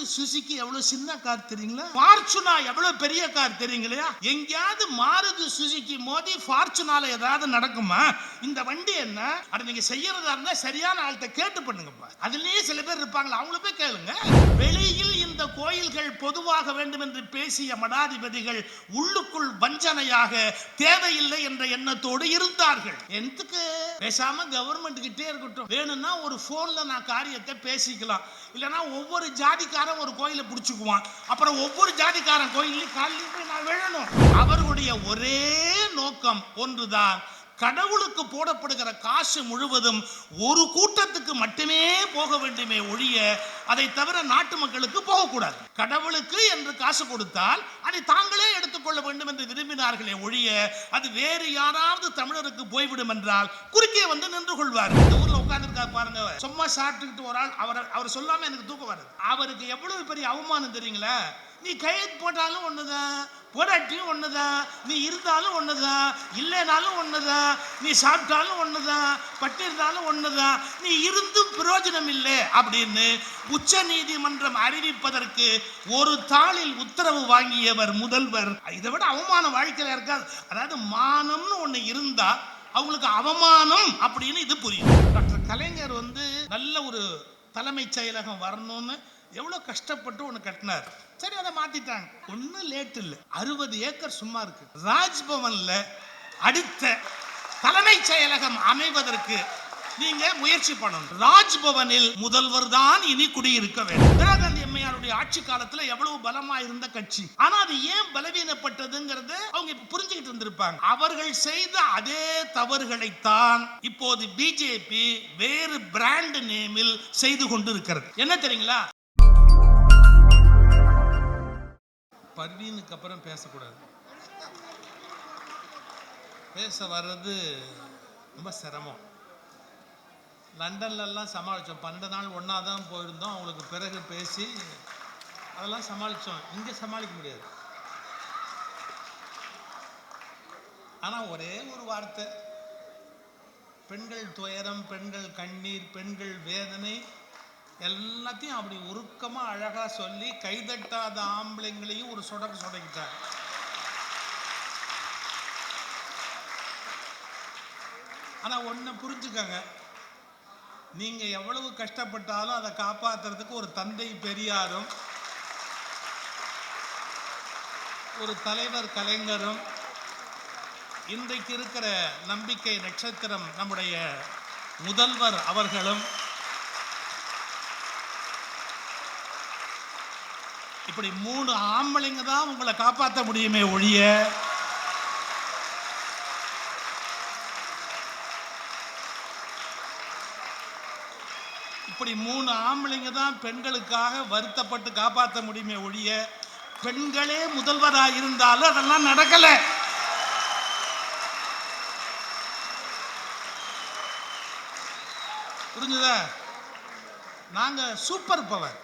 Maruti Suzuki எவ்வளவு சின்ன car தெரியுங்களா? ஃபார்ச்சுனா எவ்வளவு பெரிய கார் தெரியுங்களா? எங்கேயாவது மாருதி சுசுகி மோதி ஃபார்ச்சுனால ஏதாவது நடக்குமா? இந்த வண்டி என்ன அது நீங்க செய்யறதா இருந்தா சரியான ஆள்கிட்ட கேட்டு பண்ணுங்கப்பா. அதுலயே சில பேர் இருப்பாங்களா, அவங்கள போய் கேளுங்க. வெளியில் இந்த கோயில்கள் பொதுவாக வேண்டும் என்று பேசிய மடாதிபதிகள் உள்ளுக்குள் வஞ்சனையாக தேவையில்லை என்ற எண்ணத்தோடு இருந்தார்கள். எதுக்கு பேசாம கவர்மெண்ட் கிட்டே இருக்கட்டும், வேணும்னா ஒரு போன்ல நான் காரியத்தை பேசிக்கலாம், இல்லனா ஒவ்வொரு ஜாதிக்காரன் ஒரு கோயிலை பிடிச்சுக்குவான், அப்புறம் ஒவ்வொரு ஜாதிக்காரன் கோயிலையும் காலையில் போய் நான் விழணும். அவர்களுடைய ஒரே நோக்கம் ஒன்றுதான், கடவுளுக்கு போடப்படுகிற காசு முழுவதும் ஒரு கூட்டத்துக்கு மட்டுமே போக வேண்டுமே ஒழிய அதை தவிர நாட்டு மக்களுக்கு போகக்கூடாது. கடவுளுக்கு என்று காசு கொடுத்தால் அதை தாங்களே எடுத்துக்கொள்ள வேண்டும் என்று விரும்பினார்களே ஒழிய அது வேறு யாராவது தமிழருக்கு போய்விடும் என்றால் குறுக்கே வந்து நின்று கொள்வார். இந்த ஊர்ல உட்கார்ந்துருக்கா பாருங்க, சும்மா சாப்பிட்டுக்கிட்டு ஒரு ஆள், அவர் சொல்லாம எனக்கு தூக்கம் வருது. அவருக்கு எவ்வளவு பெரிய அவமானம் தெரியுங்களா? நீ கையெழுத்து போட்டாலும் ஒண்ணுதான், போராட்டியும் ஒண்ணுதான், நீ இருந்தாலும் ஒண்ணுதான், இல்லைனாலும் ஒண்ணுதான், நீ சாப்பிட்டாலும் ஒண்ணுதான், பட்டி இருந்தாலும் ஒண்ணுதான், நீ இருந்தும் பிரயோஜனம் இல்லை அப்படின்னு உச்ச நீதிமன்றம் அறிவிப்பதற்கு ஒரு தாளில் உத்தரவு வாங்கியவர் முதல்வர். இதை விட அவமான வாழ்க்கையில இருக்காது. அதாவது மானம்னு ஒண்ணு இருந்தா அவங்களுக்கு அவமானம் அப்படின்னு இது புரியும். டாக்டர் கலைஞர் நல்ல ஒரு தலைமைச் செயலகம் வரணும்னு எவ்வளவு கஷ்டப்பட்டு ஒண்ணு கட்டினார். சரி, அதை மாத்திட்டாங்க. ஒன்னும் லேட் இல்ல, 60 ஏக்கர் சும்மா இருக்கு. ராஜ்பவன்ல அடுத்த தலைமைச் செயலகம் அமைவதற்கு நீங்க முயற்சி பண்ணணும். ராஜ்பவனில் முதல்வர் தான் இனி குடியிருக்க வேண்டும். இந்திரா காந்தி அம்மையாருடைய ஆட்சி காலத்துல எவ்வளவு பலமா இருந்த கட்சி, ஆனா அது ஏன் பலவீனப்பட்டதுங்கிறது அவங்க இப்ப புரிஞ்சுக்கிட்டு இருந்திருப்பாங்க. அவர்கள் செய்த அதே தவறுகளைத்தான் இப்போது பிஜேபி வேறு பிராண்ட் நேமில் செய்து கொண்டு இருக்கிறது. என்ன தெரியுங்களா? பர்வீனுக்கு அப்புறம் பேசக்கூடாது, பேச வர்றது ரொம்ப சிரமம். லண்டன்லாம் சமாளித்தோம், 12 நாள் ஒன்றா தான் போயிருந்தோம். அவங்களுக்கு பிறகு பேசி அதெல்லாம் சமாளித்தோம். இங்கே சமாளிக்க முடியாது. ஆனால் ஒரே ஒரு வார்த்தை, பெண்கள் துயரம், பெண்கள் கண்ணீர், பெண்கள் வேதனை எல்லாத்தையும் அப்படி உருக்கமாக அழகாக சொல்லி கைதட்டாத ஆம்பளைங்களையும் ஒரு சொடக்கிட்டாங்க. ஆனால் ஒன்று புரிஞ்சுக்கங்க, நீங்க எவ்வளவு கஷ்டப்பட்டாலும் அதை காப்பாற்றுறதுக்கு ஒரு தந்தை பெரியாரும் ஒரு தலைவர் கலைஞரும் இன்றைக்கு இருக்கிற நம்பிக்கை நட்சத்திரம் நம்முடைய முதல்வர் அவர்களும் இப்படி 3 ஆம்பளைங்க தான் உங்களை காப்பாற்ற முடியுமே ஒழிய இப்படி 3 ஆம்பளைங்க தான் பெண்களுக்காக வருத்தப்பட்டு காப்பாற்ற முடியுமே ஒழிய பெண்களே முதல்வராக இருந்தாலும் அதெல்லாம் நடக்கல. புரிஞ்சுதா? நாங்க சூப்பர் பவர்,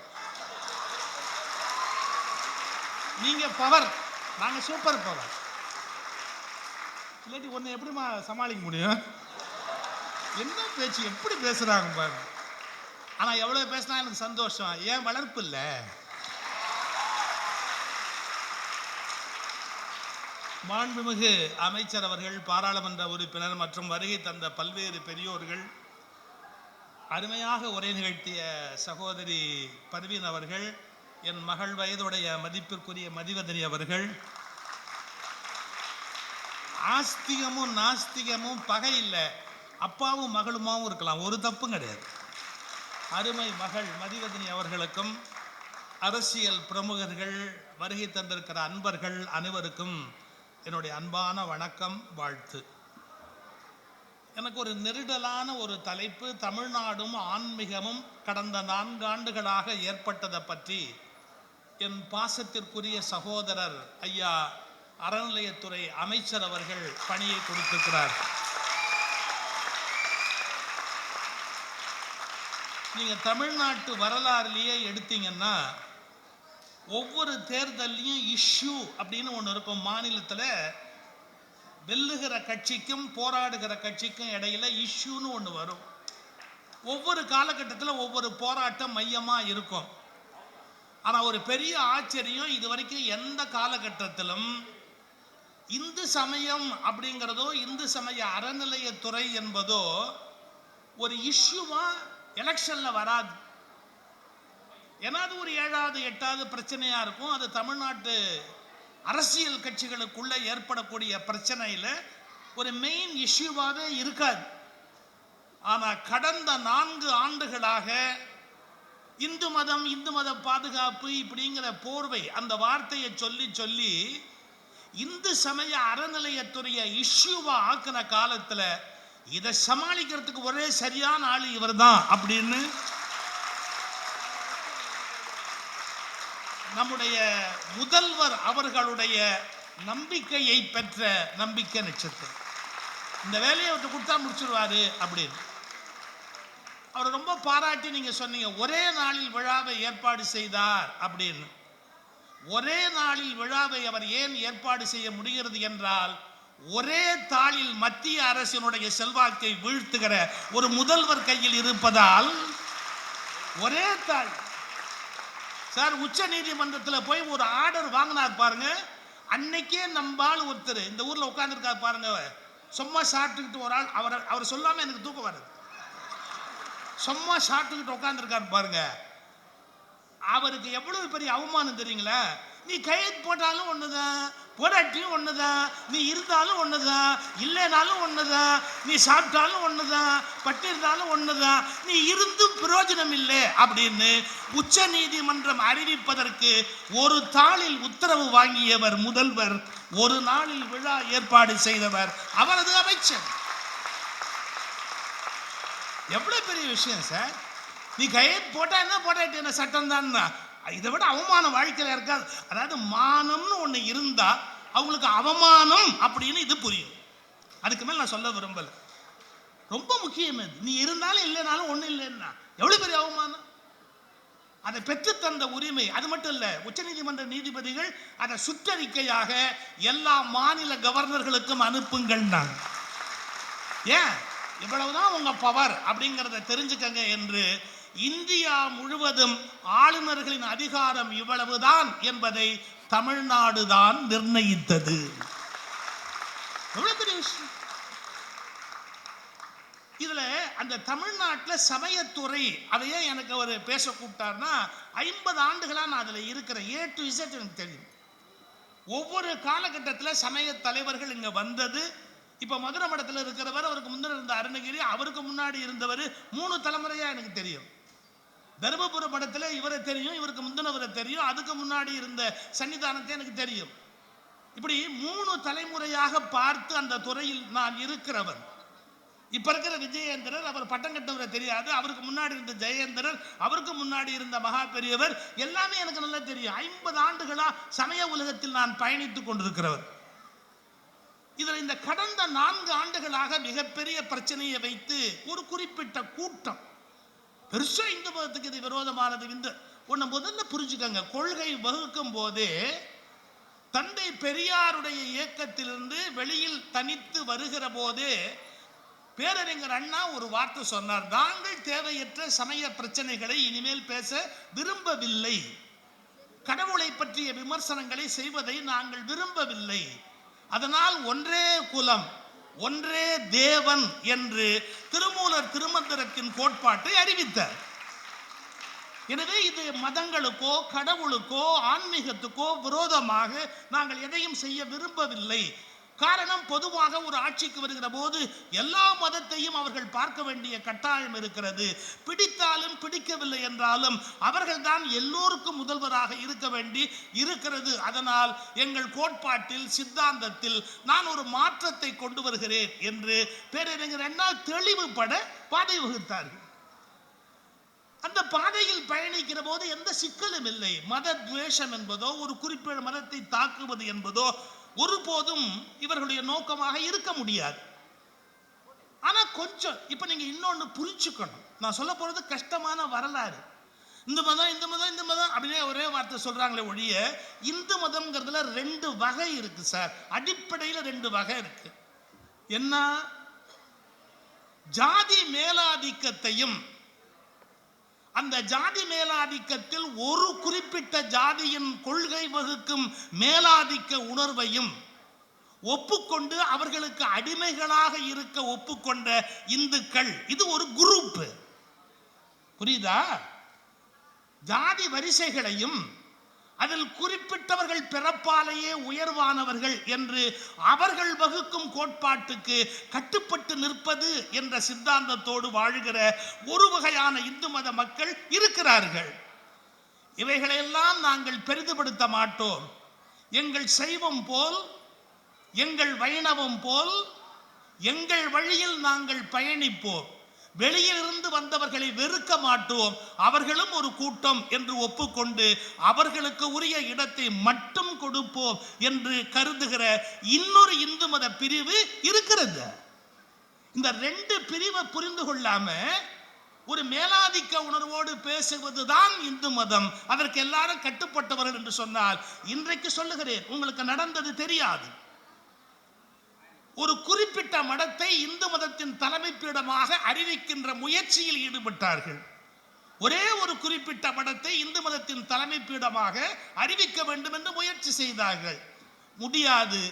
நீங்க பவர், நாங்க சூப்பர் பவர். இல்லாட்டி ஒன்னு எப்படிமா சமாளிக்க முடியும்? என்ன பேச்சு, எப்படி பேசுறாங்க பாருங்க. ஆனா எவ்வளவு பேசினா எனக்கு சந்தோஷம், ஏன் வளர்ப்பு இல்ல. மாண்புமிகு அமைச்சர் அவர்கள், பாராளுமன்ற உறுப்பினர் மற்றும் வருகை தந்த பல்வேறு பெரியோர்கள், அருமையாக உரை நிகழ்த்திய சகோதரி பர்வீன் அவர்கள், என் மகள் வயதுடைய மதிப்பிற்குரிய மதிவதனி அவர்கள், ஆஸ்திகமும் நாஸ்திகமும் பகை இல்லை, அப்பாவும் மகளுமாவும் இருக்கலாம், ஒரு தப்பும் கிடையாது. அருமை மகள் மதிவதனி அவர்களுக்கும் அரசியல் பிரமுகர்கள், வருகை தந்திருக்கிற அன்பர்கள் அனைவருக்கும் என்னுடைய அன்பான வணக்கம், வாழ்த்து. எனக்கு ஒரு நெருடலான ஒரு தலைப்பு, தமிழ்நாடும் ஆன்மீகமும் கடந்த 4 ஆண்டுகளாக ஏற்பட்டதை பற்றி என் பாசத்திற்குரிய சகோதரர் ஐயா அறநிலையத்துறை அமைச்சர் அவர்கள் பணியை கொடுத்திருக்கிறார். நீங்க தமிழ்நாட்டு வரலாறுலேயே எடுத்தீங்கன்னா ஒவ்வொரு தேர்தலையும் இஷ்யூ அப்படின்னு ஒன்று இருக்கும். மாநிலத்தில் வெல்லுகிற கட்சிக்கும் போராடுகிற கட்சிக்கும் இடையில இஷ்யூன்னு ஒன்று வரும். ஒவ்வொரு காலகட்டத்தில் ஒவ்வொரு போராட்டம் மையமாக இருக்கும். ஆனா ஒரு பெரிய ஆச்சரியம், இது வரைக்கும் எந்த காலகட்டத்திலும் இந்து சமயம் அப்படிங்கிறதோ இந்து சமய அறநிலையத்துறை என்பதோ ஒரு இஷ்யூவா எலெக்ஷன்ல வராது. ஏன்னா அது ஒரு 7வது 8வது பிரச்சனையா இருக்கும். அது தமிழ்நாட்டு அரசியல் கட்சிகளுக்குள்ள ஏற்படக்கூடிய பிரச்சனையில ஒரு மெயின் இஷ்யூவாவே இருக்காது. ஆனா கடந்த 4 ஆண்டுகளாக இந்து மத பாதுகாப்பு இப்படிங்கிற போர்வை அந்த வார்த்தையை சொல்லி சொல்லி இந்து சமய அறநிலையத்துறைய இஷ்யூவா ஆக்கின காலத்துல இதை சமாளிக்கிறதுக்கு ஒரே சரியான ஆளு இவர் தான் அப்படின்னு நம்முடைய முதல்வர் அவர்களுடைய நம்பிக்கையை பெற்ற நம்பிக்கை நட்சத்திரம். இந்த வேலையை விட்டு கொடுத்தா முடிச்சிருவாரு அப்படின்னு அவர் ரொம்ப பாராட்டி நீங்க சொன்னீங்க. ஒரே நாளில் விழாவை ஏற்பாடு செய்தார் அப்படின்னு. ஒரே நாளில் விழாவை அவர் ஏன் ஏற்பாடு செய்ய முடிகிறது என்றால், ஒரே தாளில் மத்திய அரசினுடைய செல்வாக்கை வீழ்த்துகிற ஒரு முதல்வர் கையில் இருப்பதால். ஒரே தாள் சார், உச்ச நீதிமன்றத்தில் போய் ஒரு ஆர்டர் வாங்கினார் பாருங்க. அன்னைக்கே நம்பால் ஒருத்தர் இந்த ஊர்ல உட்கார்ந்துருக்காரு பாருங்க, சும்மா சாப்பிட்டுக்கிட்டு ஒரு ஆள், அவர் சொல்லாம எனக்கு தூக்கம் வருது. சும்மா சாப்பிட்டுக்கிட்டு உட்கார்ந்துருக்காரு பாருங்க. அவருக்கு எவ்வளவு பெரிய அவமானம் தெரியுங்களா? நீ கையெழுத்து போட்டாலும் ஒண்ணுதான், போராட்டியும் ஒண்ணுதான், நீ இருந்தாலும் ஒண்ணுதான், இல்லைனாலும் ஒண்ணுதான், நீ சாப்பிட்டாலும் ஒண்ணுதான், பட்டி இருந்தாலும் ஒண்ணுதான், நீ இருந்தும் பிரயோஜனம் இல்லை அப்படின்னு உச்ச நீதிமன்றம் அறிவிப்பதற்கு ஒரு தாளில் உத்தரவு வாங்கியவர் முதல்வர், ஒரு நாளில் விழா ஏற்பாடு செய்தவர் அவரது அமைச்சர். எவ்வளவு பெரிய விஷயம் சார். நீ கையெழுத்து போட்டா என்ன, போட்டாட்டு என்ன, சட்டம் தான். இதை விட அவமானம் வாழ்க்கையில இருக்காது. அதாவது மானம்னு ஒண்ணு இருந்தா அவங்களுக்கு அவமானம் அப்படின்னு இது புரியும். அதுக்கு மேல நான் சொல்ல விரும்பல. ரொம்ப முக்கியம் அது. நீ இருந்தாலும் இல்லைனாலும் ஒண்ணு இல்லைன்னா எவ்வளவு பெரிய அவமானம். அதை பெற்று தந்த உரிமை. அது மட்டும் இல்ல, உச்ச நீதிமன்ற நீதிபதிகள் அதை சுற்றறிக்கையாக எல்லா மாநில கவர்னர்களுக்கும் அனுப்புங்கள். ஏன் இவ்வளவுதான் உங்க பவர் அப்படிங்கிறத தெரிஞ்சுக்கங்க என்று இந்தியா முழுவதும் ஆளுநர்களின் அதிகாரம் இவ்வளவுதான் என்பதை தமிழ்நாடு தான் நிர்ணயித்தது. எவ்வளவு பெரிய விஷயம். இதுல அந்த தமிழ்நாட்டில் சமயத்துறை அதையே எனக்கு அவர் பேச கூப்பிட்டார்னா, 50 ஆண்டுகளா நான் அதுல இருக்கிற A to Z எனக்கு தெரியும். ஒவ்வொரு காலகட்டத்தில் சமய தலைவர்கள் இங்க வந்தது. இப்ப மதுரை மடத்தில் இருக்கிறவர், அவருக்கு முன்னர் இருந்த அருணகிரி, அவருக்கு முன்னாடி இருந்தவர், 3 தலைமுறையா எனக்கு தெரியும். தர்மபுர மடத்தில் இவரை தெரியும், இவருக்கு முந்தினவரை தெரியும், அதுக்கு முன்னாடி இருந்த சன்னிதானத்தை எனக்கு தெரியும். இப்படி 3 தலைமுறையாக பார்த்து அந்த துறையில் நான் இருக்கிறவர். இப்ப இருக்கிற விஜயேந்திரர், அவர் பட்டம் கட்டவரை தெரியாது, அவருக்கு முன்னாடி இருந்த ஜெயேந்திரர், அவருக்கு முன்னாடி இருந்த மகா பெரியவர், எல்லாமே எனக்கு நல்லா தெரியும். 50 ஆண்டுகளா சமய உலகத்தில் நான் பயணித்துக் கொண்டிருக்கிறவர். இதுல இந்த கடந்த 4 ஆண்டுகளாக மிகப்பெரிய பிரச்சனையை வைத்து ஒரு குறிப்பிட்ட கூட்டம் பெருசா இந்து மதத்துக்கு இது விரோதமானது. இந்த ஒண்ணு முதல்ல புரிஞ்சுக்கங்க. கொள்கை வகுக்கும் போதே தந்தை பெரியாருடைய இயக்கத்திலிருந்து வெளியில் தனித்து வருகிற போதே பேரறிஞர் அண்ணா ஒரு வார்த்தை சொன்னார். நாங்கள் தேவையற்ற சமய பிரச்சனைகளை இனிமேல் பேச விரும்பவில்லை, கடவுளை பற்றிய விமர்சனங்களை செய்வதை நாங்கள் விரும்பவில்லை, அதனால் ஒன்றே குலம் ஒன்றே தேவன் என்று திருமூலர் திருமந்திரத்தின் கோட்பாட்டை அறிவித்தார். எனவே இது மதங்களுக்கோ கடவுளுக்கோ ஆன்மீகத்துக்கோ விரோதமாக நாங்கள் எதையும் செய்ய விரும்பவில்லை. காரணம், பொதுவாக ஒரு ஆட்சிக்கு வருகிற போது எல்லா மதத்தையும் அவர்கள் பார்க்க வேண்டிய கட்டாயம் இருக்கிறது. பிடித்தாலும் பிடிக்கவில்லை என்றாலும் அவர்கள் தான் எல்லோருக்கும் முதல்வராக இருக்க வேண்டி இருக்கிறது. அதனால் எங்கள் கோட்பாட்டில் சித்தாந்தத்தில் நான் ஒரு மாற்றத்தை கொண்டு வருகிறேன் என்று பேரறிஞர் அண்ணா தெளிவுபட பாதை வகுத்தார்கள். அந்த பாதையில் பயணிக்கிற போது எந்த சிக்கலும் இல்லை. மத துவேஷம் என்பதோ ஒரு குறிப்பிட்ட மதத்தை தாக்குவது என்பதோ ஒருபோதும் இவர்களுடைய நோக்கமாக இருக்க முடியாது. ஆனா கொஞ்சம் இப்ப நீங்க இன்னொன்னு புரிஞ்சுக்கணும். நான் சொல்ல போறது கஷ்டமான வரலாறு. இந்த மதம் இந்த மதம் இந்த மதம் அப்படியே ஒரே வார்த்தை சொல்றாங்களே ஒழிய, இந்து மதம்ங்கிறதுல 2 வகை இருக்கு சார். அடிப்படையில் 2 வகை இருக்கு. என்ன? ஜாதி மேலாதிக்கத்தையும் அந்த ஜாதி மேலாதிக்கத்தில் ஒரு குறிப்பிட்ட ஜாதியின் கொள்கை வகுக்கும் மேலாதிக்க உணர்வையும் ஒப்புக்கொண்டு அவர்களுக்கு அடிமைகளாக இருக்க ஒப்புக்கொண்ட இந்துக்கள், இது ஒரு குரூப். புரியுதா? ஜாதி வரிசைகளையும் அதில் குறிப்பிட்டவர்கள் பிறப்பாலேயே உயர்வானவர்கள் என்று அவர்கள் வகுக்கும் கோட்பாட்டுக்கு கட்டுப்பட்டு நிற்பது என்ற சித்தாந்தத்தோடு வாழுகிற ஒரு வகையான இந்து மத மக்கள் இருக்கிறார்கள். இவைகளையெல்லாம் நாங்கள் பெரிதுபடுத்த மாட்டோம். எங்கள் சைவம் போல், எங்கள் வைணவம் போல் எங்கள் வழியில் நாங்கள் பயணிப்போம். வெளியிலிருந்து வந்தவர்களை வெறுக்க மாட்டோம். அவர்களும் ஒரு கூட்டம் என்று ஒப்புக்கொண்டு அவர்களுக்கு உரிய இடத்தை மட்டும் கொடுப்போம் என்று கருதுகிற இன்னொரு இந்து மத பிரிவு இருக்கிறது. இந்த ரெண்டு பிரிவை புரிந்து கொள்ளாம ஒரு மேலாதிக்க உணர்வோடு பேசுவதுதான் இந்து மதம். அதற்கு எல்லாரும் கட்டுப்பட்டவர்கள் என்று சொன்னால், இன்றைக்கு சொல்லுகிறேன், உங்களுக்கு நடந்தது தெரியாது. ஒரு குறிப்பிட்ட மடத்தை இந்து மதத்தின் தலைமை பீடமாக அறிவிக்கின்ற முயற்சியில் ஈடுபட்டார்கள். ஒரே ஒரு குறிப்பிட்ட மடத்தை இந்து மதத்தின் தலைமை பீடமாக அறிவிக்க வேண்டும் என்று முயற்சி செய்தார்கள். முடியாது.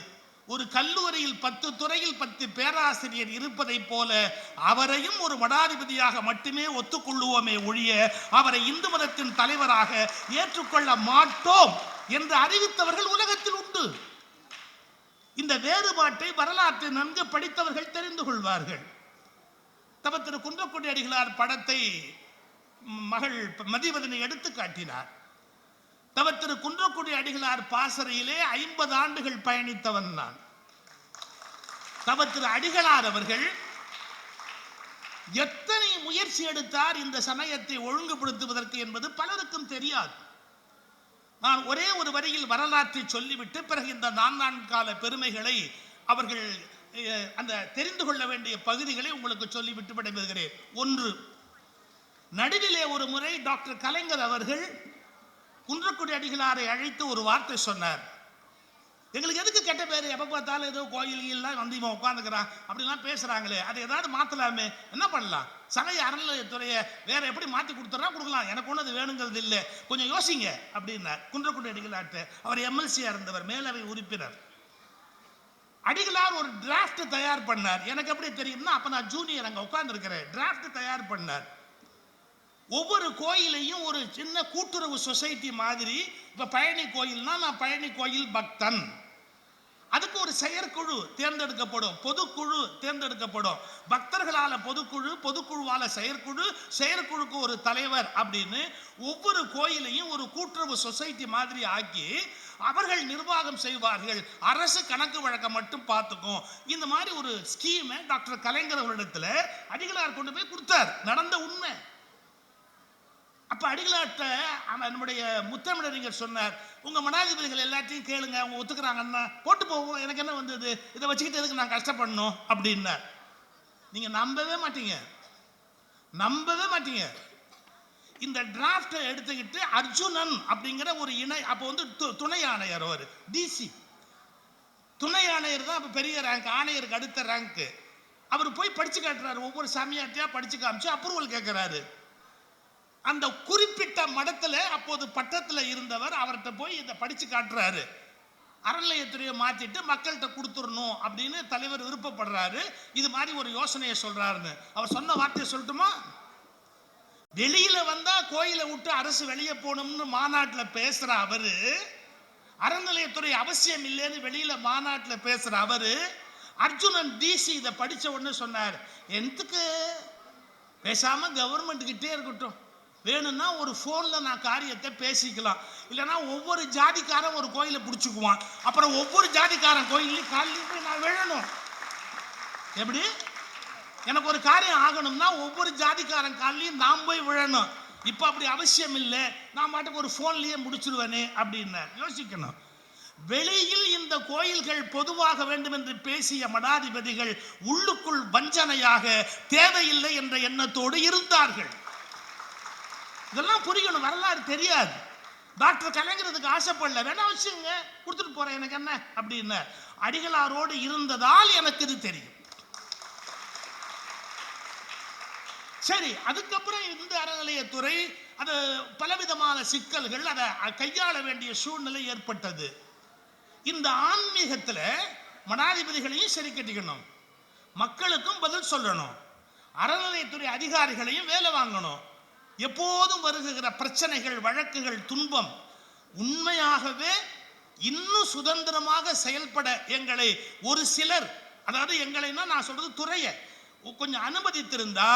ஒரு கல்லூரியில் 10 துறையில் 10 பேராசிரியர் இருப்பதை போல அவரையும் ஒரு மடாதிபதியாக மட்டுமே ஒத்துக்கொள்ளுவோமே ஒழிய அவரை இந்து மதத்தின் தலைவராக ஏற்றுக்கொள்ள மாட்டோம் என்று அறிவித்தவர்கள் உலகத்தில் உண்டு. இந்த வேறுபாட்டை வரலாற்றை நன்கு படித்தவர்கள் தெரிந்து கொள்வார்கள். தவ திரு குன்றக்குடி அடிகளார் படத்தை மகள் மதிவதனை எடுத்து காட்டினார். தவ திரு குன்றக்குடி அடிகளார் பாசறையிலே 50 ஆண்டுகள் பயணித்தவன் நான். தவ திரு அடிகளார் அவர்கள் எத்தனை முயற்சி எடுத்தார் இந்த சமயத்தை ஒழுங்குபடுத்துவதற்கு என்பது பலருக்கும் தெரியாது. நான் ஒரே ஒரு வரியில் வரலாற்றை சொல்லிவிட்டு பிறகு இந்த 4 கால பெருமைகளை அவர்கள் அந்த தெரிந்து கொள்ள வேண்டிய பகுதிகளை உங்களுக்கு சொல்லிவிட்டு விடைபெறுகிறேன். 1, நடுவிலே ஒரு முறை டாக்டர் கலைஞர் அவர்கள் குன்றக்குடி அடிகளாரை அழைத்து ஒரு வார்த்தை சொன்னார். எங்களுக்கு எதுக்கு கெட்ட பேர்? எப்போ பார்த்தாலும் ஏதோ கோயில்கள்லாம் வந்து இவன் உட்காந்துக்கிறான் அப்படிலாம் பேசுகிறாங்களே, அதை ஏதாவது மாற்றலாமே, என்ன பண்ணலாம்? சமய அறநிலையத்துறையை வேற எப்படி மாற்றி கொடுக்கலாம், எனக்கு ஒன்று அது வேணுங்கிறது இல்லை, கொஞ்சம் யோசிங்க அப்படின்னார் குன்றக்குடி அடிகளார்ட்ட. அவர் எம்எல்சியாக இருந்தவர், மேலவை உறுப்பினர். அடிகளார் ஒரு டிராஃப்ட் தயார் பண்ணார். எனக்கு எப்படி தெரியும்னா, அப்போ நான் ஜூனியர் அங்கே உட்காந்துருக்கிறேன். டிராஃப்ட் தயார் பண்ணார். ஒவ்வொரு கோயிலையும் ஒரு சின்ன கூட்டுறவு சொசைட்டி மாதிரி, இப்போ பழனி கோயில்னா நான் பழனி கோயில் பக்தன், அதுக்கு ஒரு செயற்குழு தேர்ந்தெடுக்கப்படும், பொதுக்குழு தேர்ந்தெடுக்கப்படும். பக்தர்களால பொதுக்குழு, பொதுக்குழுவால செயற்குழு, செயற்குழுக்கு ஒரு தலைவர் அப்படின்னு ஒவ்வொரு கோயிலையும் ஒரு கூட்டுறவு சொசைட்டி மாதிரி ஆக்கி அவர்கள் நிர்வாகம் செய்வார்கள். அரசு கணக்கு வழக்கம் மட்டும் பார்த்துக்கும். இந்த மாதிரி ஒரு ஸ்கீமை டாக்டர் கலைஞர் அவரிடத்துல அடிகளார் கொண்டு போய் கொடுத்தார். நடந்த உண்மை. அப்ப அடிகளார்ட்ட நம்முடைய முத்தமிழறிஞர் சொன்னார், உங்க மடாதிபதிகள் எல்லாத்தையும் கேளுங்க, அவங்க ஒத்துக்கிறாங்கன்னா போட்டு போவோம், எனக்கு என்ன வந்தது, இதை வச்சுக்கிட்டு எதுக்கு நான் கஷ்டப்படணும் அப்படின்னார். நீங்க நம்பவே மாட்டீங்க. இந்த டிராஃப்டை எடுத்துக்கிட்டு அர்ஜுனன் அப்படிங்கிற ஒரு இணை, அப்போ வந்து துணை ஆணையர், அவர் டிசி துணை ஆணையர் தான் அப்ப பெரிய ரேங்க், ஆணையருக்கு அடுத்த ரேங்க். அவர் போய் படிச்சு காட்டுறாரு, ஒவ்வொரு சாமியார்ட்டையா படிச்சு காமிச்சு அப்ரூவல் கேட்கிறாரு. அந்த குறிப்பிட்ட மடத்துல அப்போது பட்டத்துல இருந்தவர் அவர்கிட்ட போய் இதை படிச்சு காட்டுறாரு. அறநிலையத்துறையை மாத்திட்டு மக்கள்கிட்ட கொடுத்துடணும் அப்படின்னு தலைவர் விருப்பப்படுறாரு. இது மாதிரி ஒரு யோசனையை சொல்றாருன்னு அவர் சொன்ன வார்த்தையை சொல்லட்டுமா? வெளியில வந்தா கோயிலை விட்டு அரசு வெளியே போகணும்னு மாநாட்டில் பேசுற அவரு, அறநிலையத்துறை அவசியம் இல்லைன்னு வெளியில மாநாட்டில் பேசுற அவரு, அர்ஜுனன் டிசி இதை படிச்ச உடனே சொன்னார், எதுக்கு பேசாம கவர்மெண்ட் கிட்டே இருக்கட்டும், வேணும்னா ஒரு போன்ல நான் காரியத்தை பேசிக்கலாம், இல்லைன்னா ஒவ்வொரு ஜாதிக்காரன் ஒரு கோயிலை பிடிச்சுக்குவான், அப்புறம் ஒவ்வொரு ஜாதிக்காரன் கோயிலையும் காலையில் போய் நான் விழணும். எப்படி? எனக்கு ஒரு காரியம் ஆகணும்னா ஒவ்வொரு ஜாதிக்காரன் காலையும் நான் போய் விழணும். இப்ப அப்படி அவசியம் இல்லை, நான் பாட்டுக்கு ஒரு போன்லயே முடிச்சிருவேனே அப்படின்னு யோசிக்கணும். வெளியில் இந்த கோயில்கள் பொதுவாக வேண்டும் என்று பேசிய மடாதிபதிகள் உள்ளுக்குள் வஞ்சனையாக தேவையில்லை என்ற எண்ணத்தோடு இருந்தார்கள். இதெல்லாம் புரியணும். வரலாறு தெரியாது. டாக்டர் கலைஞருக்கு ஆசைப்படல, வேணா வச்சுங்க, கொடுத்துட்டு போறேன், எனக்கு என்ன அப்படின்னு. அடிகளாரோடு இருந்ததால் எனக்கு இது தெரியும். சரி, அதுக்கப்புறம் இந்த அறநிலையத்துறை அது பலவிதமான சிக்கல்கள், அதை கையாள வேண்டிய சூழ்நிலை ஏற்பட்டது. இந்த ஆன்மீகத்துல மடாதிபதிகளையும் சரி கட்டிக்கணும், மக்களுக்கும் பதில் சொல்லணும், அறநிலையத்துறை அதிகாரிகளையும் வேலை வாங்கணும். எப்போதும் வருகிற பிரச்சனைகள், வழக்குகள், துன்பம் உண்மையாகவே இன்னும் சுதந்திரமாக செயல்பட எங்களை ஒரு சிலர், அதாவது எங்களைன்னா நான் சொல்றது துறையை கொஞ்சம் அனுமதித்திருந்தா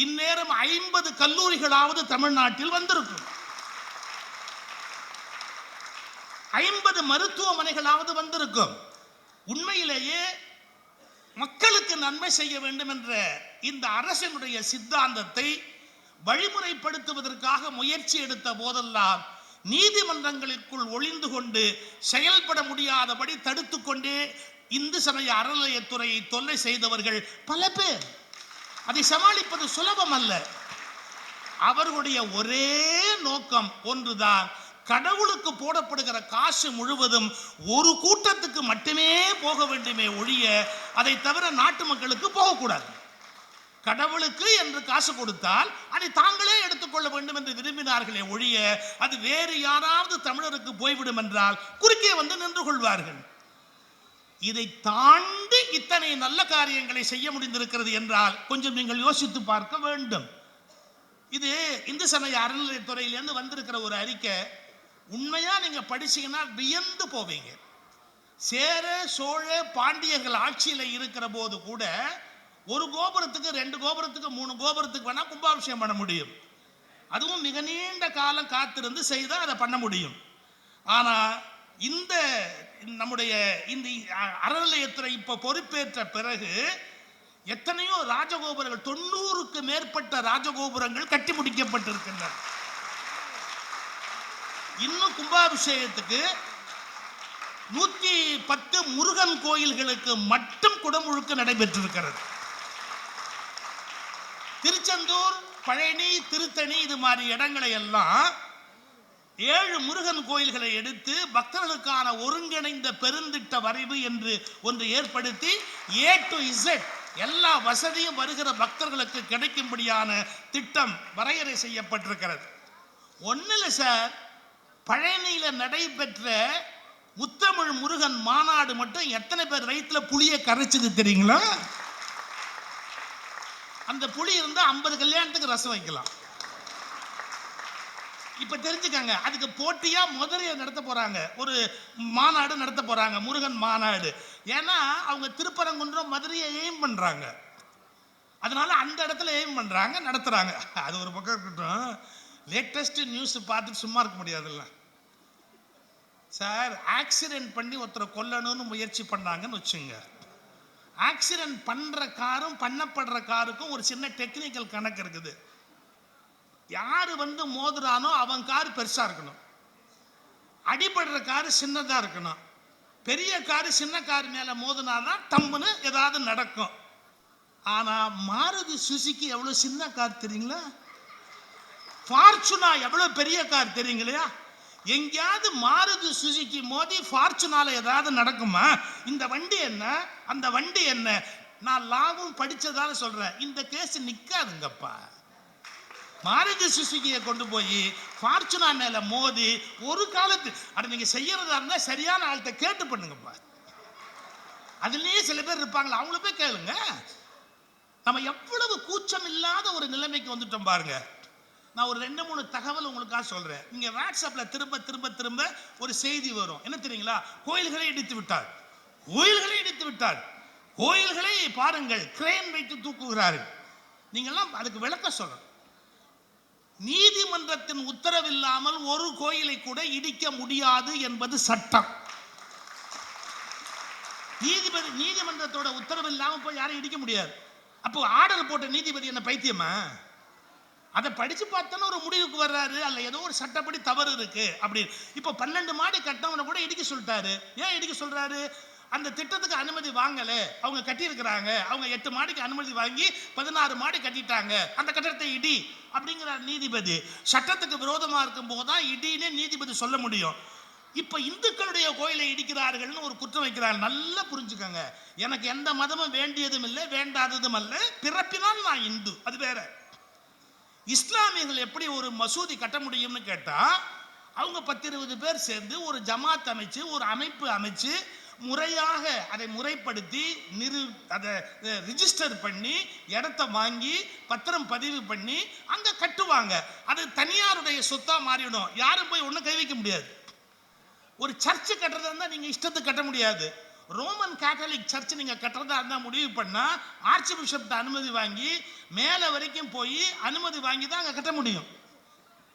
இந்நேரம் 50 கல்லூரிகளாவது தமிழ்நாட்டில் வந்திருக்கும், 50 மருத்துவமனைகளாவது வந்திருக்கும். உண்மையிலேயே மக்களுக்கு நன்மை செய்ய வேண்டும் என்ற இந்த அரசினுடைய சித்தாந்தத்தை வழிமுறைப்படுத்துவதற்காக முயற்சி எடுத்த போதெல்லாம் நீதிமன்றங்களுக்குள் ஒளிந்து கொண்டு செயல்பட முடியாதபடி தடுத்து கொண்டே இந்து சமய அறநிலையத்துறையை தொல்லை செய்தவர்கள் பல பேர். அதை சமாளிப்பது சுலபம் அல்ல. அவர்களுடைய ஒரே நோக்கம் ஒன்றுதான், கடவுளுக்கு போடப்படுகிற காசு முழுவதும் ஒரு கூட்டத்துக்கு மட்டுமே போக வேண்டுமே ஒழிய அதை தவிர நாட்டு மக்களுக்கு போகக்கூடாது. கடவுளுக்கு என்று காசு கொடுத்தால் அதை தாங்களே எடுத்துக்கொள்ள வேண்டும் என்று விரும்பினார்களே ஒழிய அது வேறு யாராவது தமிழருக்கு போய்விடும் என்றால் குறுக்கே வந்து நின்று கொள்வார்கள். இதை தாண்டி இத்தனை நல்ல காரியங்களை செய்ய முடிந்திருக்கிறது என்றால் கொஞ்சம் நீங்கள் யோசித்து பார்க்க வேண்டும். இது இந்து சமய அறநிலையத்துறையிலிருந்து வந்திருக்கிற ஒரு அறிக்கை. உண்மையா நீங்க படிச்சீங்கன்னா வியந்து போவீங்க. சேர, சோழ, பாண்டியர்கள் ஆட்சியில் இருக்கிற போது கூட ஒரு கோபுரத்துக்கு, 2 கோபுரத்துக்கு, 3 கோபுரத்துக்கு வேணா கும்பாபிஷேகம் பண்ண முடியும். அதுவும் மிக நீண்ட காலம் காத்திருந்து செய்தால் அதை பண்ண முடியும். ஆனா இந்த நம்முடைய இந்த அறநிலையத்துறை இப்ப பொறுப்பேற்ற பிறகு எத்தனையோ ராஜகோபுரங்கள், 90க்கு மேற்பட்ட ராஜகோபுரங்கள் கட்டி முடிக்கப்பட்டிருக்கின்றன. இன்னும் கும்பாபிஷேகத்துக்கு 110 முருகன் கோயில்களுக்கு மட்டும் குடமுழுக்கு நடைபெற்றிருக்கிறது. திருச்செந்தூர், பழனி, திருத்தணி இது மாதிரி இடங்களை எல்லாம் 7 முருகன் கோயில்களை எடுத்து பக்தர்களுக்கான ஒருங்கிணைந்த பெருந்திட்ட வரைவு என்று ஒன்று ஏற்படுத்தி A to Z எல்லா வசதியும் வருகிற பக்தர்களுக்கு கிடைக்கும்படியான திட்டம் வரையறை செய்யப்பட்டிருக்கிறது. ஒன்னும் சார், பழனியில நடைபெற்ற முத்தமிழ் முருகன் மாநாடு மட்டும் எத்தனை பேர் வயிற்றுல புளியை கரைச்சது தெரியுங்களா? அந்த புளி இருந்தா 50 கல்யாணத்துக்கு ரசம் வைக்கலாம். இப்ப தெரிஞ்சுக்கங்க, அதுக்கு போட்டியா மதுரையை நடத்த போறாங்க, ஒரு மாநாடு நடத்த போறாங்க, முருகன் மாநாடு. ஏன்னா அவங்க திருப்பரங்குன்றம், மதுரையை எய்ம் பண்றாங்க. அதனால அந்த இடத்துல எய்ம் பண்றாங்க, நடத்துறாங்க. அது ஒரு பக்கம் இருக்கட்டும். லேட்டஸ்ட் நியூஸ் பார்த்துட்டு சும்மா இருக்க முடியாதுல்ல சார். ஆக்சிடென்ட் பண்ணி ஒருத்தரை கொல்லணும்னு முயற்சி பண்ணாங்கன்னு வச்சுங்க. ஆக்சிடென்ட் பண்ற காரும் பண்ணப்படுற காருக்கும் ஒரு சின்ன டெக்னிக்கல் கணக்கு இருக்குது. யாரு வந்து மோதுறானோ அவன் கார் பெருசா இருக்கணும், அடிபடுற காரு சின்னதா இருக்கணும். பெரிய காரு சின்ன கார் மேல மோதினாதான் டம்முன்னு ஏதாவது நடக்கும். ஆனா மாருதி சுசுகி எவ்வளவு சின்ன கார் தெரியுங்களா? ஃபார்ச்சுனா எவ்வளவு பெரிய கார் தெரியுங்களா? எங்கேயாவது மாருதி சுசுகி மோதி ஃபார்ச்சுனால ஏதாவது நடக்குமா? இந்த வண்டி என்ன, அந்த வண்டி என்ன? நான் லாபம் படிச்சதால சொல்றேன், இந்த கேஸ் நிக்காதுங்கப்பா. மாருதி சுசுகியை கொண்டு போய் ஃபார்ச்சுனா மேல மோதி ஒரு காலத்து அதை நீங்க செய்யறதா இருந்தா சரியான ஆள்கிட்ட கேட்டு பண்ணுங்கப்பா. அதுலயே சில பேர் இருப்பாங்களா, அவங்கள போய் கேளுங்க. நம்ம எவ்வளவு கூச்சம் இல்லாத ஒரு நிலைமைக்கு வந்துட்டோம் பாருங்க. நான் ஒரு 2-3 தகவல் உங்களுக்காக சொல்றேன். நீங்க வாட்ஸ்அப்ல திரும்ப திரும்ப திரும்ப ஒரு செய்தி வரும், என்ன தெரியுங்களா? கோயில்களை இடித்து விட்டார், கோயில்களை இடித்து விட்டார், கோயில்களை பாருங்கள் கிரேன் வைத்து தூக்குகிறார்கள். நீங்கெல்லாம் அதுக்கு விளக்க சொல்லணும். நீதிமன்றத்தின் உத்தரவில்லாமல் ஒரு கோயிலை கூட இடிக்க முடியாது என்பது சட்டம். நீதிமன்றத்தோட உத்தரவு இல்லாமல் போய் யாரும் இடிக்க முடியாது. அப்போ ஆர்டர் போட்ட நீதிபதி என்ன பைத்தியமா? அதை படிச்சு பார்த்தோன்னு ஒரு முடிவுக்கு வர்றாரு, அல்ல ஏதோ ஒரு சட்டப்படி தவறு இருக்கு அப்படி. இப்போ 12 மாடி கட்டவனை கூட இடிக்க சொல்லிட்டாரு. ஏன் இடிக்க சொல்றாரு? அந்த திட்டத்துக்கு அனுமதி வாங்கல, அவங்க கட்டியிருக்கிறாங்க, அவங்க 8 மாடிக்கு அனுமதி வாங்கி 16 மாடி கட்டிட்டாங்க, அந்த கட்டடத்தை இடி அப்படிங்கிறார் நீதிபதி. சட்டத்துக்கு விரோதமா இருக்கும் போதுதான் இடினே நீதிபதி சொல்ல முடியும். இப்ப இந்துக்களுடைய கோயிலை இடிக்கிறார்கள்னு ஒரு குற்றம் வைக்கிறார். நல்லா புரிஞ்சுக்கங்க, எனக்கு எந்த மதமும் வேண்டியதும் இல்லை, வேண்டாததும் அல்ல. பிறப்பினால் நான் இந்து, அது வேற. இஸ்லாமியர்கள் எப்படி ஒரு மசூதி கட்ட முடியும்னு கேட்டா, அவங்க 10-20 பேர் சேர்ந்து ஒரு ஜமாத் அமைச்சு, ஒரு அமைப்பு அமைச்சு, முறையாக அதை முறைப்படுத்தி அதை ரிஜிஸ்டர் பண்ணி, இடத்தை வாங்கி, பத்திரம் பதிவு பண்ணி அங்க கட்டுவாங்க. அது தனியாருடைய சொத்தா மாறிடும். யாரும் போய் ஒன்றும் கை வைக்க முடியாது. ஒரு சர்ச்சு கட்டுறதா இருந்தா நீங்க இஷ்டத்துக்கு கட்ட முடியாது. ரோமன் கேத்தலிக் சர்ச் நீங்க கட்டுறதா இருந்தா முடிவு பண்ணா ஆர்ச்சி பிஷப்ட அனுமதி வாங்கி மேல வரைக்கும் போய் அனுமதி வாங்கி தான் அங்க கட்ட முடியும்.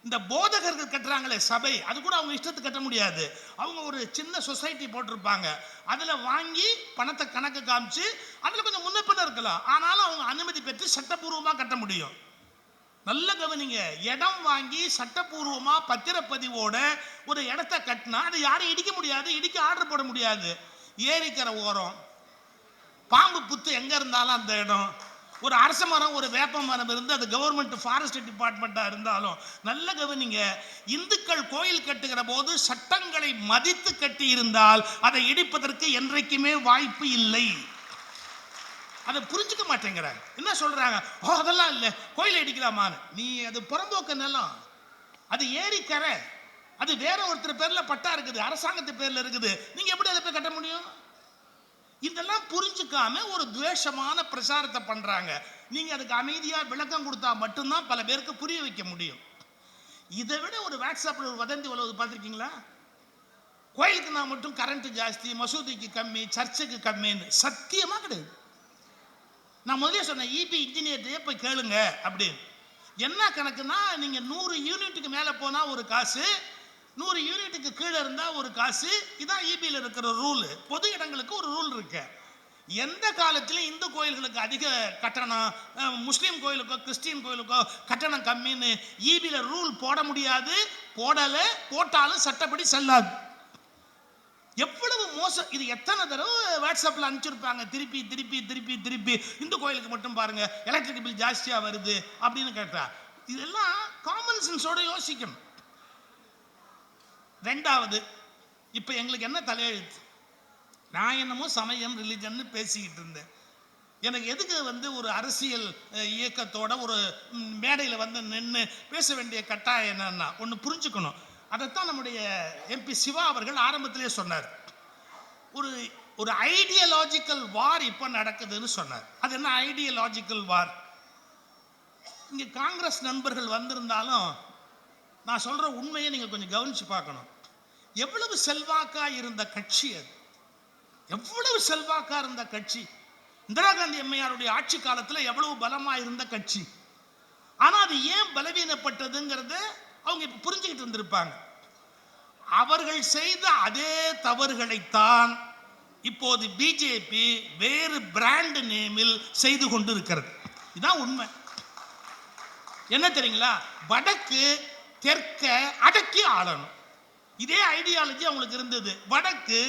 இந்த போதகர்கள் கட்டுறாங்களே சபை, அது கூட அவங்க இஷ்டத்துக்கு கட்ட முடியாது. அவங்க ஒரு சின்ன சொசைட்டி போட்டிருப்பாங்க. அதுல வாங்கி பணத்தை கணக்கு காமிச்சு அதுல கொஞ்சம் முன்னப்பின்ன இருக்கலாம். ஆனாலும் அவங்க அனுமதி பெற்று சட்டப்பூர்வமா கட்ட முடியும். நல்ல கவனிங்க, இடம் வாங்கி சட்டப்பூர்வமா பத்திரப்பதிவோட ஒரு இடத்தை கட்டினா அது யாரும் இடிக்க முடியாது, இடிக்க ஆர்டர் போட முடியாது. ஏரிக்கரை ஓரம் பாம்பு புத்து எங்க இருந்தாலும் அந்த இடம், ஒரு அரச மரம் ஒரு வேப்ப மரம் இருந்து அது கவர்மெண்ட் ஃபாரஸ்ட் டிபார்ட்மெண்டா இருந்தாலும், நல்ல கவனிங்க, இந்துக்கள் கோயில் கட்டுகிற போது சட்டங்களை மதித்து கட்டி இருந்தால் அதை இடிப்பதற்கு என்றைக்குமே வாய்ப்பு இல்லை. அதை புரிஞ்சுக்க மாட்டேங்கிறாங்க. என்ன சொல்றாங்க, ஓ அதெல்லாம் இல்லை கோயில் இடிக்கலாமான்னு. நீ அது புறம்போக்கு நிலம், அது ஏரிக்கரை, அது வேற ஒருத்தர் பேர்ல பட்டா இருக்குது, அரசாங்கத்து பேர்ல இருக்குது, நீங்க எப்படி அதை போய் கட்ட முடியும்? இதெல்லாம் புரிஞ்சுக்காம ஒரு துவேஷமான பிரச்சாரத்தை பண்றாங்க. நீங்க அதுக்கு அமைதியா விளக்கம் கொடுத்தா மட்டும்தான் பல பேருக்கு புரிய வைக்க முடியும். இதை விட ஒரு வாட்ஸ்அப்ல ஒரு வதந்தி உலகம் பார்த்திருக்கீங்களா? கோயிலுக்கு நான் மட்டும் கரண்ட் ஜாஸ்தி, மசூதிக்கு கம்மி, சர்ச்சுக்கு கம்மின்னு. சத்தியமா கிடையாது. நான் முதலே சொன்னேன், இபி இன்ஜினியர்ட்டே போய் கேளுங்க அப்படின்னு. என்ன கணக்குன்னா, நீங்க 100 யூனிட்டுக்கு மேல போனா ஒரு காசு, 100 யூனிட்டுக்கு கீழே இருந்தா ஒரு காசு. இதான் இபியில் இருக்கிற ரூல். பொது இடங்களுக்கு ஒரு ரூல் இருக்கு. எந்த காலத்திலும் இந்து கோயில்களுக்கு அதிக கட்டணம், முஸ்லீம் கோயிலுக்கோ கிறிஸ்டின் கோயிலுக்கோ கட்டணம் கம்மின்னு இபியில ரூல் போட முடியாது. போட்டாலும் சட்டப்படி செல்லாது. எவ்வளவு மோசம்! இது எத்தனை தடவை வாட்ஸ்அப்ல அனுப்பிச்சிருப்பாங்க. திருப்பி திருப்பி திருப்பி திருப்பி இந்து கோயிலுக்கு மட்டும் பாருங்க எலக்ட்ரிக் பில் ஜாஸ்தியா வருது அப்படின்னு கேட்டா, இதெல்லாம் காமன் சென்ஸோட யோசிக்கணும். ரெண்டாவது, இப்ப எங்களுக்கு என்ன தலையெழுத்து? நான் என்னமோ சமயம் ரிலிஜன் பேசிக்கிட்டு இருந்தேன். எனக்கு எதுக்கு ஒரு அரசியல் இயக்கத்தோட ஒரு மேடையில் நின்று பேச வேண்டிய கட்டாயம் என்னன்னா, ஒன்று புரிஞ்சுக்கணும். அதைத்தான் நம்முடைய எம்பி சிவா அவர்கள் ஆரம்பத்திலே சொன்னார். ஒரு ஐடியாலஜிக்கல் வார் இப்ப நடக்குதுன்னு சொன்னார். அது என்ன ஐடியாலஜிக்கல் வார்? இங்க காங்கிரஸ் நண்பர்கள் வந்திருந்தாலும் நான் சொல்ற உண்மையை நீங்க கொஞ்சம் கவனிச்சு பார்க்கணும். எவ்வளவு செல்வாக்கா இருந்த கட்சி அது, எவ்வளவு செல்வாக்கா இருந்த கட்சி. இந்திரா காந்தி அம்மையாருடைய ஆட்சி காலத்தில் எவ்வளவு பலமா இருந்த கட்சி. ஆனா அது ஏன் பலவீனப்பட்டதுங்கிறத அவங்க இப்ப புரிஞ்சுக்கிட்டு இருந்திருப்பாங்க. அவர்கள் செய்த அதே தவறுகளைத்தான் இப்போது பிஜேபி வேறு பிராண்ட் நேமில் செய்து கொண்டு இருக்கிறது. இதான் உண்மை. என்ன தெரியுங்களா? வடக்கு தெற்க அடக்கி ஆளணும். இதே ஐடியாலஜி அவங்களுக்கு இருந்தது. வடக்கு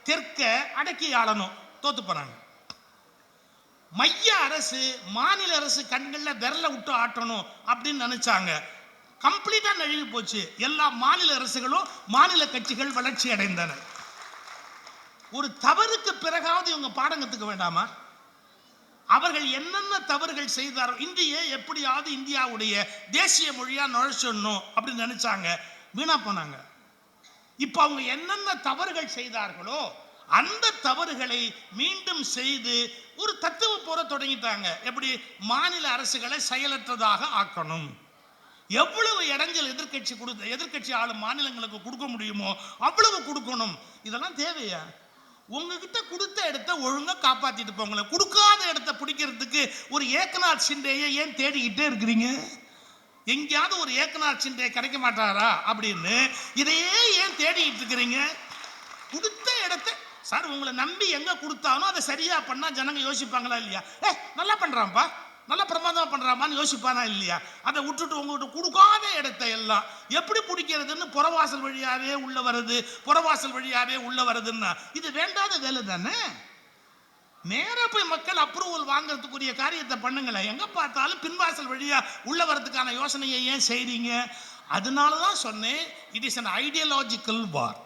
தெற்க அடக்கி ஆளணும். தோத்து போனாங்க. மைய அரசு மாநில அரசு கண்கள்ல விரல விட்டு ஆட்டணும் அப்படின்னு நினைச்சாங்க. கம்ப்ளீட்டா நழுவி போச்சு. எல்லா மாநில அரசுகளும் மாநில கட்சிகள் வளர்ச்சி அடைந்தன. ஒரு தவறுக்கு பிறகாவது இவங்க பாடம் கத்துக்க வேண்டாமா? அவர்கள் என்னென்ன தவறுகள் செய்தார்கள், இந்தியை எப்படியாவது இந்தியாவுடைய தேசிய மொழியா நுழைச்சிடணும் அப்படின்னு நினைச்சாங்க. வீணா போனாங்க. இப்ப அவங்க என்னென்ன தவறுகள் செய்தார்களோ அந்த தவறுகளை மீண்டும் செய்து ஒரு தத்துவ போற தொடங்கிட்டாங்க. எப்படி மாநில அரசுகளை செயலற்றதாக ஆக்கணும், எவ்வளவு இடைஞ்சல் எதிர்கட்சி ஆளும் மாநிலங்களுக்கு கொடுக்க முடியுமோ அவ்வளவு கொடுக்கணும். இதெல்லாம் தேவையா? உங்ககிட்ட கொடுத்த இடத்த ஒழுங்கா காப்பாத்திட்டு போங்களேன். கொடுக்காத இடத்த பிடிக்கிறதுக்கு ஒரு ஏக்நாத் ஷிண்டேயை ஏன் தேடிக்கிட்டே இருக்கிறீங்க? எங்கேயாவது ஒரு ஏக்நாத் ஷிண்டே கிடைக்க மாட்டாரா அப்படின்னு இதையே ஏன் தேடிக்கிட்டு இருக்கிறீங்க? கொடுத்த இடத்த சார் உங்களை நம்பி எங்க கொடுத்தாலும் அதை சரியா பண்ணா ஜனங்க யோசிப்பாங்களா இல்லையா? நல்லா பண்றான்ப்பா, நல்ல பிரமாதமா பண்றாமான்னு யோசிப்பானா இல்லையா? அதை விட்டுட்டு உங்ககிட்ட கொடுக்காத இடத்தை எல்லாம் எப்படி பிடிக்கிறதுன்னு புறவாசல் வழியாவே உள்ள வருதுன்னா இது வேண்டாத வேலை தானே. நேரா போய் மக்கள் அப்ரூவல் வாங்கறதுக்குரிய காரியத்தை பண்ணுங்களேன். எங்க பார்த்தாலும் பின்வாசல் வழியா உள்ள வரதுக்கான யோசனையை ஏன் செய்றீங்க? அதனாலதான் சொன்னேன், இட் இஸ் an ஐடியாலஜிக்கல் வார்.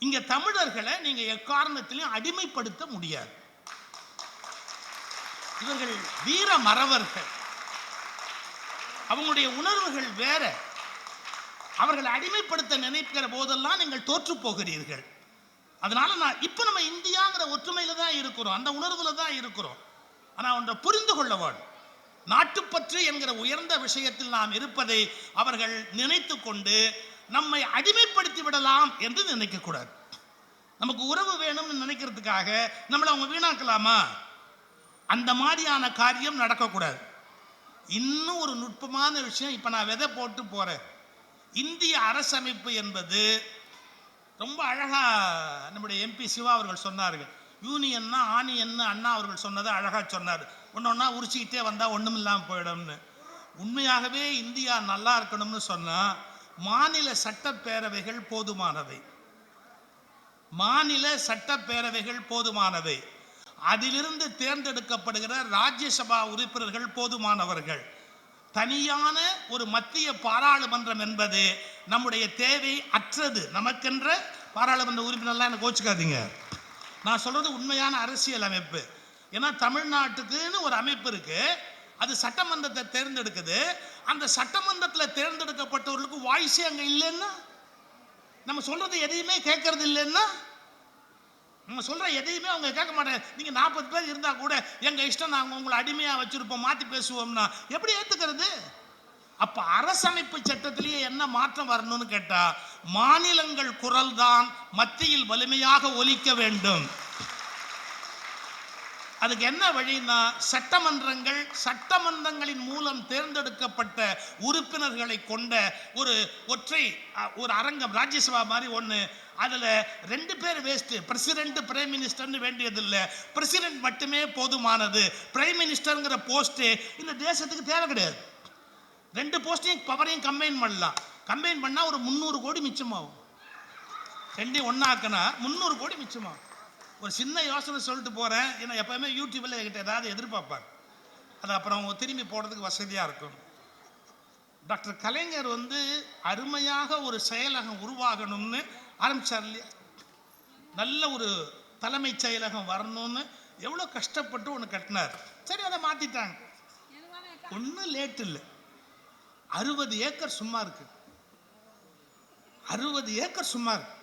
இங்க தமிழர்களை நீங்க எக்காரணத்திலையும் அடிமைப்படுத்த முடியாது. இவர்கள் வீர மறவர்கள். அவங்களுடைய உணர்வுகள் வேற. அவர்களை அடிமைப்படுத்த நினைக்கிற போதெல்லாம் நீங்கள் தோற்று போகிறீர்கள். அதனால நம்ம இந்தியாங்கிற ஒற்றுமையில தான் இருக்கிறோம், அந்த உணர்வுல தான் இருக்கிறோம். ஆனா ஒன்றை புரிந்து கொள்ள வேண்டும், நாட்டுப்பற்று என்கிற உயர்ந்த விஷயத்தில் நாம் இருப்பதை அவர்கள் நினைத்து கொண்டு நம்மை அடிமைப்படுத்தி விடலாம் என்று நினைக்க கூடாது. நமக்கு உறவு வேணும்னு நினைக்கிறதுக்காக நம்மளை அவங்க வீணாக்கலாமா? அந்த மாதிரியான காரியம் நடக்கக்கூடாது. இன்னும் ஒரு நுட்பமான விஷயம், இப்ப நான் விதை போட்டு போறேன். இந்திய அரசமைப்பு என்பது ரொம்ப அழகா நம்முடைய எம்பி சிவா அவர்கள் சொன்னார்கள். யூனியன்னா ஆணியன்னு அண்ணா அவர்கள் சொன்னதை அழகா சொன்னார். ஒன்னொன்னா உரிச்சிக்கிட்டே வந்தா ஒண்ணும் இல்லாம போயிடும்னு. உண்மையாகவே இந்தியா நல்லா இருக்கணும்னு சொன்னா மாநில சட்டப்பேரவைகள் போதுமானவை. மாநில சட்டப்பேரவைகள் போதுமானவை. அதிலிருந்து தேர்ந்தெடுக்கப்படுகிற ராஜ்யசபா உறுப்பினர்கள் போதுமானவர்கள். தனியான ஒரு மத்திய பாராளுமன்றம் என்பது நம்முடைய தேவை அற்றது. நமக்கென்ற பாராளுமன்ற உறுப்பினர்லாம் எனக்கு கோச்சுக்காதீங்க, நான் சொல்றது உண்மையான அரசியல் அமைப்பு. ஏன்னா தமிழ்நாட்டுக்குன்னு ஒரு அமைப்பு இருக்கு, அது சட்டமன்றத்தை தேர்ந்தெடுக்குது. அந்த சட்டமன்றத்தில் தேர்ந்தெடுக்கப்பட்டவர்களுக்கு வாய்ஸே அங்க இல்லைன்னா, நம்ம சொல்றது எதையுமே கேட்கறது இல்லைன்னா, நம்ம சொல்ற எதையுமே அவங்க கேட்க மாட்டாங்க. நீங்க 40 பேர் இருந்தா கூட எங்க இஷ்டம், நாங்க உங்களை அடிமையா வச்சிருப்போம், மாத்தி பேசுவோம்னா எப்படி ஏத்துக்கிறது? அப்ப அரசமைப்பு சட்டத்திலேயே என்ன மாற்றம் வரணும்னு கேட்டா, மாநிலங்கள் குரல் தான் மத்தியில் வலிமையாக ஒலிக்க வேண்டும். அதுக்கு என்ன வழின்னா, சட்டமன்றங்களின் மூலம் தேர்ந்தெடுக்கப்பட்ட உறுப்பினர்களை கொண்ட ஒரு அரங்கம், ராஜ்யசபா மாதிரி ஒன்று. அதுல 2 பேர் வேஸ்ட். பிரசிடென்ட் பிரைம் மினிஸ்டர்னு வேண்டியது இல்லை, பிரசிடென்ட் மட்டுமே போதுமானது. பிரைம் மினிஸ்டர்ங்கிற போஸ்ட் இந்த தேசத்துக்கு தேவை கிடையாது. 2 போஸ்டையும் பவரையும் கம்பைன் பண்ணலாம். கம்பைன் பண்ணா ஒரு 300 கோடி மிச்சமாகும். 2 ஒன்னாக்குனா 300 கோடி மிச்சமாகும். ஒரு சின்ன யோசனை சொல்லிட்டு போறேன். ஏன்னா எப்பவுமே யூடியூப்ல என்கிட்ட ஏதாவது எதிர்பார்ப்பாங்க, அது அப்புறம் அவங்க திரும்பி போடுறதுக்கு வசதியா இருக்கும். டாக்டர் கலைஞர் அருமையாக ஒரு செயலகம் உருவாகணும்னு ஆரம்பிச்சார் இல்லையா? நல்ல ஒரு தலைமை செயலகம் வரணும்னு எவ்வளவு கஷ்டப்பட்டு ஒன்று கட்டினார். சரி, அதை மாத்திட்டாங்க. ஒன்றும் லேட் இல்லை. 60 ஏக்கர் சும்மா இருக்கு. 60 ஏக்கர் சும்மா இருக்கு.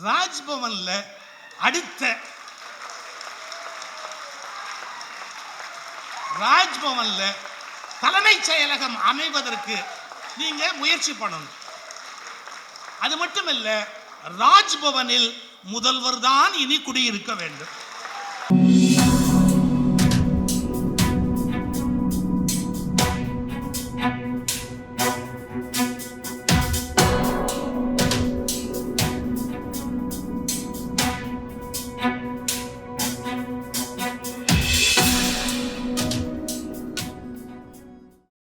ராஜ்பவன்ல அடுத்த ராஜ்பவன்ல தலைமை செயலகம் அமைவதற்கு நீங்க முயற்சி பண்ணணும். அது மட்டுமல்ல, ராஜ்பவனில் முதல்வர் தான் இனி குடியிருக்க வேண்டும்.